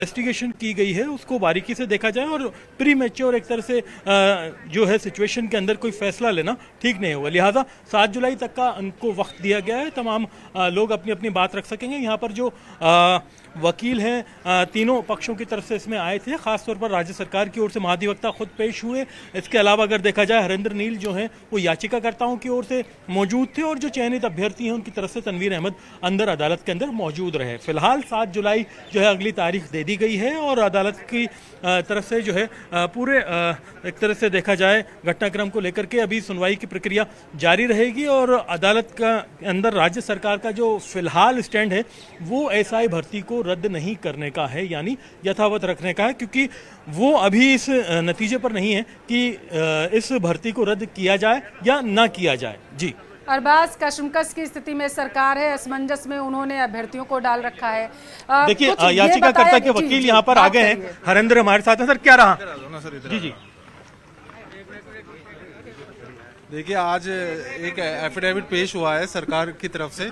Investigation की गई है उसको बारीकी से देखा जाए और प्री मैच्योर एक तरह से जो है सिचुएशन के अंदर कोई फैसला लेना ठीक नहीं होगा। लिहाजा 7 जुलाई तक का उनको वक्त दिया गया है, तमाम लोग अपनी अपनी बात रख सकेंगे। यहाँ पर जो वकील हैं तीनों पक्षों की तरफ से इसमें आए थे, खासतौर पर राज्य सरकार की ओर से महाधिवक्ता खुद पेश हुए। इसके अलावा अगर देखा जाए हरेंद्र नील जो हैं वो याचिकाकर्ताओं की ओर से मौजूद थे और जो चयनित अभ्यर्थी हैं उनकी तरफ से तनवीर अहमद अंदर अदालत के अंदर मौजूद रहे। फिलहाल 7 जुलाई जो है अगली तारीख दे दी गई है और अदालत की तरफ से जो है पूरे एक तरह से देखा जाए घटनाक्रम को लेकर के अभी सुनवाई की प्रक्रिया जारी रहेगी और अदालत का अंदर राज्य सरकार का जो फिलहाल स्टैंड है वो एसआई भर्ती को रद्द नहीं करने का है, यानी यथावत रखने का है, क्योंकि वो अभी इस नतीजे पर नहीं है कि इस भर्ती को रद्द किया जाए या ना किया जाए। जी अरबाज, कशमकश की स्थिति में सरकार है, असमंजस में उन्होंने अभ्यर्थियों को डाल रखा है। देखिए याचिकाकर्ता के वकील यहाँ पर आ गए हैं, हरेंद्र हमारे साथ हैं। सर क्या रहा? जी जी देखिए, आज एक एफिडेविट पेश हुआ है सरकार की तरफ से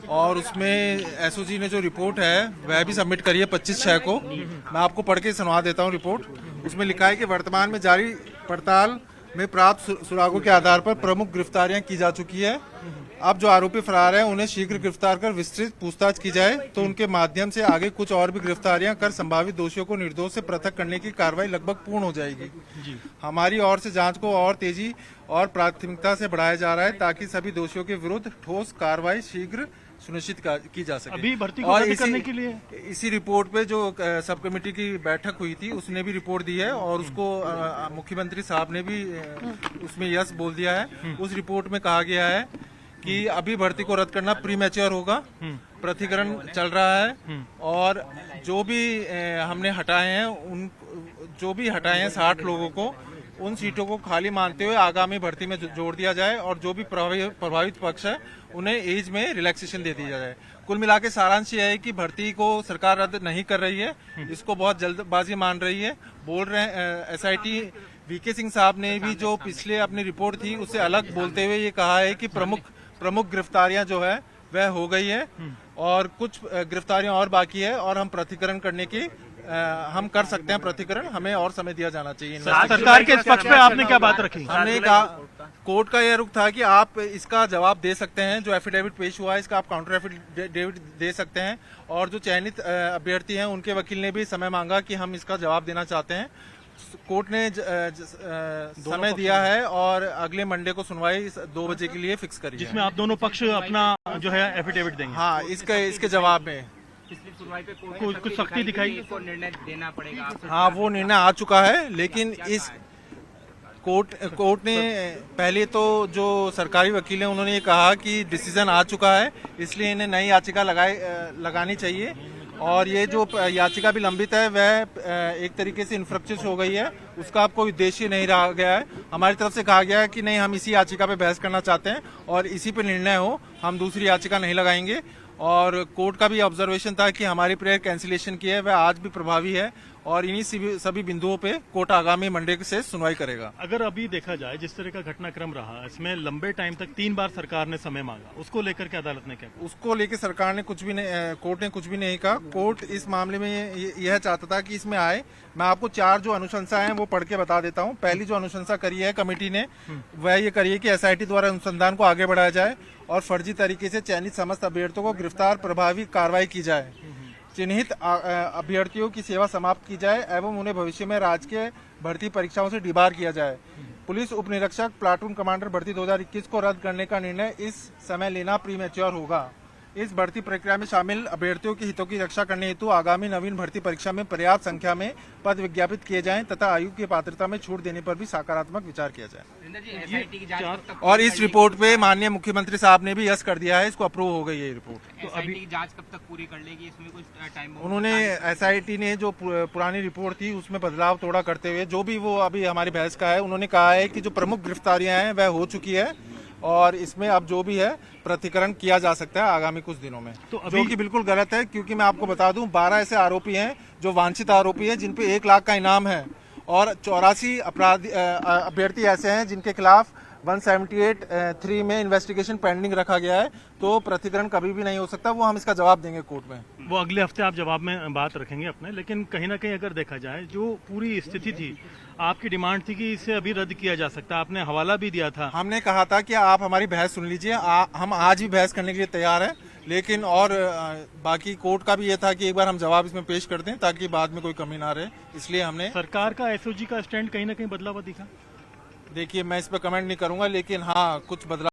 और उसमें एसओजी ने जो रिपोर्ट है वह भी सबमिट करी है 25/6 को। मैं आपको पढ़ के सुनवा देता हूँ रिपोर्ट। उसमें लिखा है कि वर्तमान में जारी पड़ताल में प्राप्त सुरागों के आधार पर प्रमुख गिरफ्तारियां की जा चुकी है। अब जो आरोपी फरार हैं उन्हें शीघ्र गिरफ्तार कर विस्तृत पूछताछ की जाए तो उनके माध्यम से आगे कुछ और भी गिरफ्तारियां कर संभावित दोषियों को निर्दोष से पृथक करने की कार्रवाई लगभग पूर्ण हो जाएगी। हमारी ओर से जांच को और तेजी और प्राथमिकता से बढ़ाया जा रहा है ताकि सभी दोषियों के विरुद्ध ठोस कार्रवाई शीघ्र सुनिश्चित की जा सके। अभी भर्ती को रद्द करने के लिए इसी रिपोर्ट पे जो सब कमेटी की बैठक हुई थी उसने भी रिपोर्ट दी है और उसको मुख्यमंत्री साहब ने भी उसमें यस बोल दिया है। उस रिपोर्ट में कहा गया है कि अभी भर्ती को रद्द करना प्री मैच्योर होगा, प्रतिकरण चल रहा है और जो भी हमने हटाए हैं उन जो भी हटाए हैं 60 लोगों को उन सीटों को खाली मानते हुए आगामी भर्ती में जोड़ दिया जाए और जो भी प्रभावित पक्ष है उन्हें एज में रिलैक्सेशन दे दिया जाए। कुल मिला के सारांश ये है कि भर्ती को सरकार रद्द नहीं कर रही है, इसको बहुत जल्दबाजी मान रही है। बोल रहे हैं एसआईटी वीके सिंह साहब ने भी जो पिछले अपनी रिपोर्ट थी उससे अलग बोलते हुए ये कहा है कि प्रमुख गिरफ्तारियां जो है वह हो गई है और कुछ गिरफ्तारियां और बाकी है और हम प्रतिकरण करने की हम कर सकते हैं प्रतिकरण, हमें और समय दिया जाना चाहिए। सरकार के इस पक्ष पे आपने क्या बात रखी? हमने कहा कोर्ट का यह रुख था कि आप इसका जवाब दे सकते हैं, जो एफिडेविट पेश हुआ है इसका आप काउंटर एफिडेविट दे सकते हैं और जो चयनित अभ्यर्थी हैं उनके वकील ने भी समय मांगा कि हम इसका जवाब देना चाहते हैं। कोर्ट ने समय दिया है और अगले मंडे को सुनवाई 2 बजे के लिए फिक्स करी है, जिसमें आप दोनों पक्ष अपना जो है एफिडेविट देंगे। हाँ, इसके जवाब में पिछली सुनवाई पे कुछ सख्ती दिखाई को निर्णय देना पड़ेगा। हाँ, वो निर्णय आ चुका है, लेकिन इस कोर्ट ने पहले तो जो सरकारी वकील हैं उन्होंने ये कहा कि डिसीजन आ चुका है इसलिए इन्हें नई याचिका लगानी चाहिए और ये जो याचिका भी लंबित है वह एक तरीके से इन्फ्रक्चर्स हो गई है, उसका अब कोई उद्देश्य नहीं रहा गया है। हमारी तरफ से कहा गया है कि नहीं, हम इसी याचिका पे बहस करना चाहते हैं और इसी पे निर्णय हो, हम दूसरी याचिका नहीं लगाएंगे। और कोर्ट का भी ऑब्जर्वेशन था कि हमारी प्रेयर कैंसिलेशन की है वह आज भी प्रभावी है और इन्हीं सभी बिंदुओं पे कोर्ट आगामी मंडे से सुनवाई करेगा। अगर अभी देखा जाए जिस तरह का घटनाक्रम रहा, इसमें लंबे टाइम तक 3 बार सरकार ने समय मांगा, उसको लेकर के अदालत ने क्या कहा? उसको लेकर सरकार ने कुछ भी नहीं, कोर्ट ने कुछ भी नहीं कहा। कोर्ट इस मामले में यह चाहता था कि इसमें आए। मैं आपको 4 जो अनुशंसा है वो पढ़ के बता देता हूँ। पहली जो अनुशंसा करी है कमेटी ने वह ये करी है कि एसआईटी द्वारा अनुसंधान को आगे बढ़ाया जाए और फर्जी तरीके से चयनित समस्त अभ्यर्थियों को गिरफ्तार प्रभावी कार्रवाई की जाए, चिन्हित अभ्यर्थियों की सेवा समाप्त की जाए एवं उन्हें भविष्य में राजकीय भर्ती परीक्षाओं से डिबार किया जाए। पुलिस उप निरीक्षक प्लाटून कमांडर भर्ती 2021 को रद्द करने का निर्णय इस समय लेना प्रीमैच्योर होगा। इस भर्ती प्रक्रिया में शामिल अभ्यर्थियों के हितों की रक्षा करने हेतु आगामी नवीन भर्ती परीक्षा में पर्याप्त संख्या में पद विज्ञापित किए जाएं तथा आयु की पात्रता में छूट देने पर भी सकारात्मक विचार किया जाए। और इस रिपोर्ट पे माननीय मुख्यमंत्री साहब ने भी यस कर दिया है, इसको अप्रूव हो गई है रिपोर्ट। तो अभी जांच कब तक पूरी कर लेगी, इसमें कुछ टाइम? उन्होंने एसआईटी ने जो पुरानी रिपोर्ट थी उसमें बदलाव थोड़ा करते हुए जो भी वो अभी हमारी बहस का है, उन्होंने कहा है कि जो प्रमुख गिरफ्तारियां हैं वह हो चुकी है और इसमें अब जो भी है प्रतिकरण किया जा सकता है आगामी कुछ दिनों में, तो जो कि बिल्कुल गलत है। क्योंकि मैं आपको बता दूं 12 ऐसे आरोपी हैं जो वांछित आरोपी हैं जिन पे 1 लाख का इनाम है और 84 अभ्यर्थी ऐसे हैं जिनके खिलाफ 178(3) में इन्वेस्टिगेशन पेंडिंग रखा गया है, तो पृथक्करण कभी भी नहीं हो सकता। वो हम इसका जवाब देंगे कोर्ट में। वो अगले हफ्ते आप जवाब में बात रखेंगे अपने, लेकिन कहीं ना कहीं अगर देखा जाए जो पूरी स्थिति थी, आपकी डिमांड थी कि इसे अभी रद्द किया जा सकता, आपने हवाला भी दिया था। हमने कहा था कि आप हमारी बहस सुन लीजिए, हम आज भी बहस करने के लिए तैयार हैं, लेकिन और बाकी कोर्ट का भी ये था कि एक बार हम जवाब इसमें पेश कर दें ताकि बाद में कोई कमी ना रहे, इसलिए हमने। सरकार का एसओजी का स्टैंड कहीं ना कहीं बदला हुआ दिखा। देखिए, मैं इस पर कमेंट नहीं करूंगा, लेकिन हाँ, कुछ बदलाव